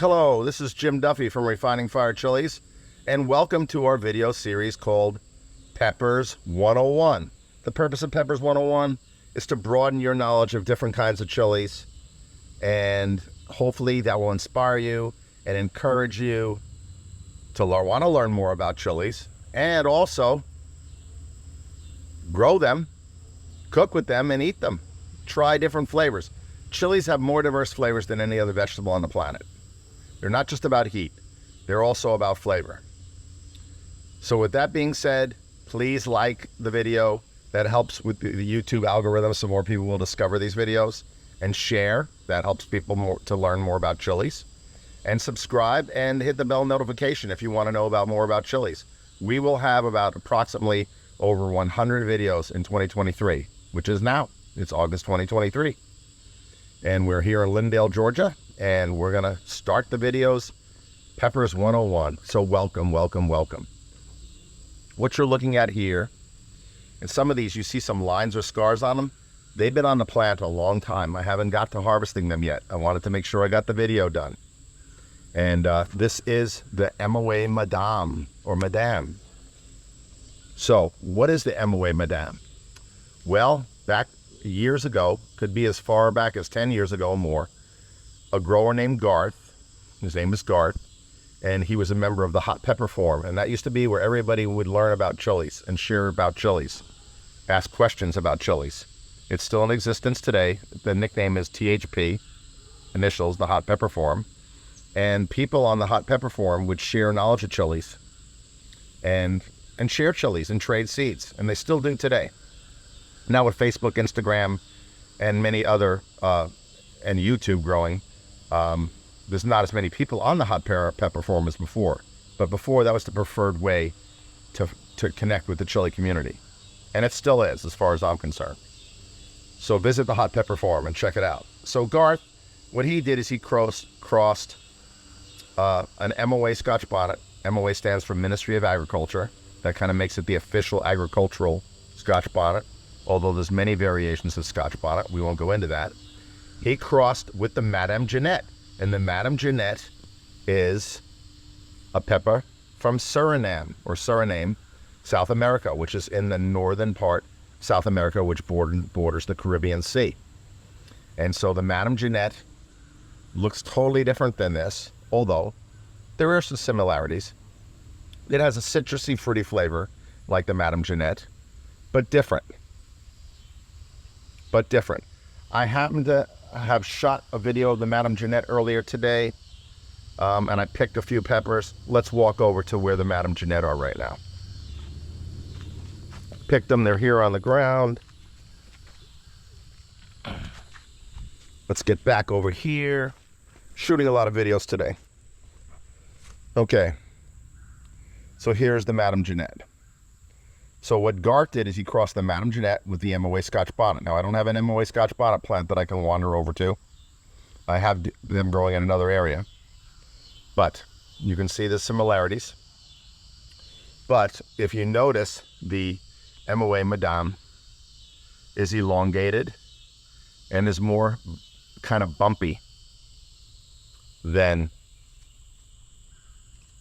Hello, this is Jim Duffy from Refining Fire Chiles, and welcome to our video series called Peppers 101. The purpose of Peppers 101 is to broaden your knowledge of different kinds of chilies, and hopefully that will inspire you and encourage you to want to learn more about chilies, and also grow them, cook with them, and eat them. Try different flavors. Chilies have more diverse flavors than any other vegetable on the planet. They're not just about heat, they're also about flavor. So with that being said, please like the video. That helps with the YouTube algorithm so more people will discover these videos. And share, that helps people to learn more about chilies. And subscribe and hit the bell notification if you want to know more about chilies. We will have about approximately over 100 videos in 2023, which is now. It's August 2023. And we're here in Lindale, Georgia, and we're gonna start the videos, Peppers 101. So welcome, welcome, welcome. What you're looking at here, and some of these, you see some lines or scars on them. They've been on the plant a long time. I haven't got to harvesting them yet. I wanted to make sure I got the video done. And this is the MOA Madame, or Madame. So what is the MOA Madame? Well, back years ago, could be as far back as 10 years ago or more, a grower named Garth, his name is Garth, and he was a member of the Hot Pepper Forum, and that used to be where everybody would learn about chilies and share about chilies, ask questions about chilies. It's still in existence today. The nickname is THP, initials, the Hot Pepper Forum, and people on the Hot Pepper Forum would share knowledge of chilies and share chilies and trade seeds, and they still do today. Now with Facebook, Instagram, and many other, and YouTube growing, there's not as many people on the Hot Pepper Forum as before. But before, that was the preferred way to connect with the chili community. And it still is, as far as I'm concerned. So visit the Hot Pepper Forum and check it out. So Garth, what he did is he crossed an MOA Scotch bonnet. MOA stands for Ministry of Agriculture. That kind of makes it the official agricultural Scotch bonnet. Although there's many variations of Scotch bonnet, we won't go into that. He crossed with the Madame Jeanette, and the Madame Jeanette is a pepper from Suriname, South America, which is in the northern part, South America, which borders the Caribbean Sea. And so the Madame Jeanette looks totally different than this, although there are some similarities. It has a citrusy, fruity flavor, like the Madame Jeanette, but different. I happened to have shot a video of the Madame Jeanette earlier today, and I picked a few peppers. Let's walk over to where the Madame Jeanette are right now. Picked them, they're here on the ground. Let's get back over here. Shooting a lot of videos today. Okay, so here's the Madame Jeanette. So what Garth did is he crossed the Madame Jeanette with the MOA Scotch bonnet. Now, I don't have an MOA Scotch bonnet plant that I can wander over to. I have them growing in another area. But you can see the similarities. But if you notice, the MOA Madame is elongated and is more kind of bumpy than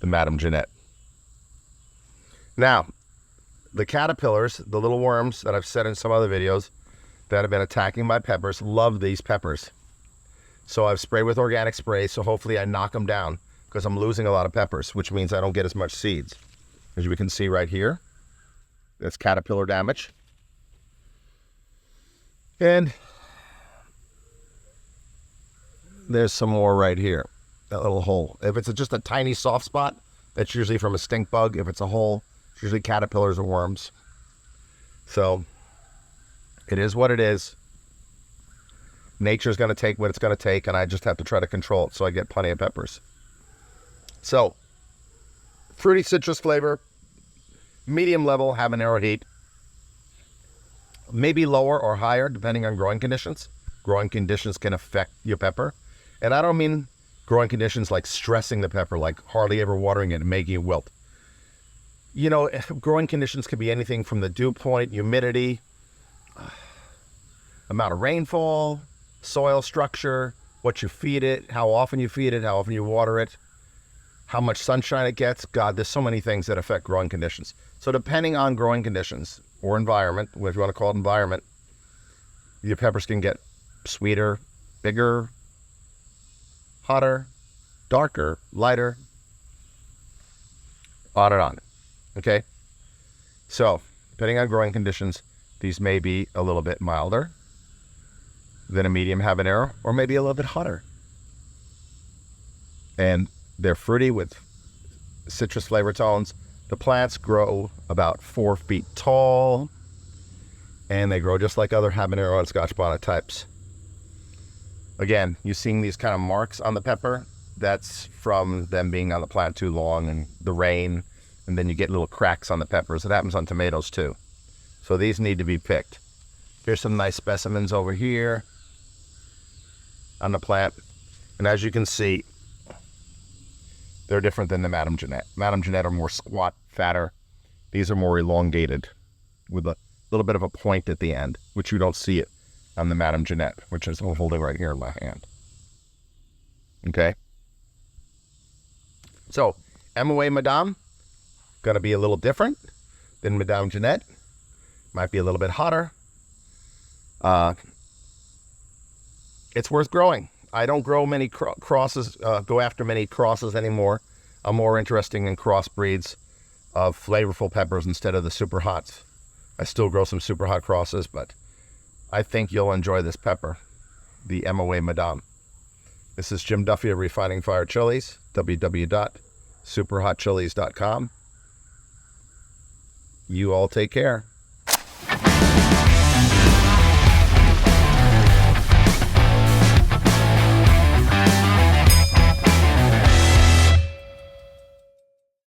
the Madame Jeanette. Now, the caterpillars, the little worms that I've said in some other videos that have been attacking my peppers, love these peppers. So I've sprayed with organic spray, so hopefully I knock them down, because I'm losing a lot of peppers, which means I don't get as much seeds. As you can see right here, that's caterpillar damage. And there's some more right here, that little hole. If it's just a tiny soft spot, that's usually from a stink bug. If it's a hole, it's usually caterpillars or worms. So it is what it is. Nature's going to take what it's going to take, and I just have to try to control it so I get plenty of peppers. So fruity citrus flavor, medium level habanero heat, maybe lower or higher depending on growing conditions. Growing conditions can affect your pepper, and I don't mean growing conditions like stressing the pepper, like hardly ever watering it and making it wilt. You know, growing conditions could be anything from the dew point, humidity, amount of rainfall, soil structure, what you feed it, how often you feed it, how often you water it, how much sunshine it gets. God, there's so many things that affect growing conditions. So depending on growing conditions or environment, whatever you want to call it, environment, your peppers can get sweeter, bigger, hotter, darker, lighter, on and on. Okay? So, depending on growing conditions, these may be a little bit milder than a medium habanero, or maybe a little bit hotter. And they're fruity with citrus flavor tones. The plants grow about 4 feet tall, and they grow just like other habanero and Scotch bonnet types. Again, you're seeing these kind of marks on the pepper. That's from them being on the plant too long and the rain, and then you get little cracks on the peppers. It happens on tomatoes too. So these need to be picked. Here's some nice specimens over here on the plant. And as you can see, they're different than the Madame Jeanette. Madame Jeanette are more squat, fatter. These are more elongated with a little bit of a point at the end, which you don't see it on the Madame Jeanette, which is I'm holding right here in my hand. Okay? So, MOA Madame, going to be a little different than Madame Jeanette. Might be a little bit hotter. It's worth growing. I don't grow many crosses, go after many crosses anymore. I'm more interested in crossbreeds of flavorful peppers instead of the super hots. I still grow some super hot crosses, but I think you'll enjoy this pepper, the MOA Madame. This is Jim Duffy of Refining Fire Chilies, www.superhotchilies.com. You all take care.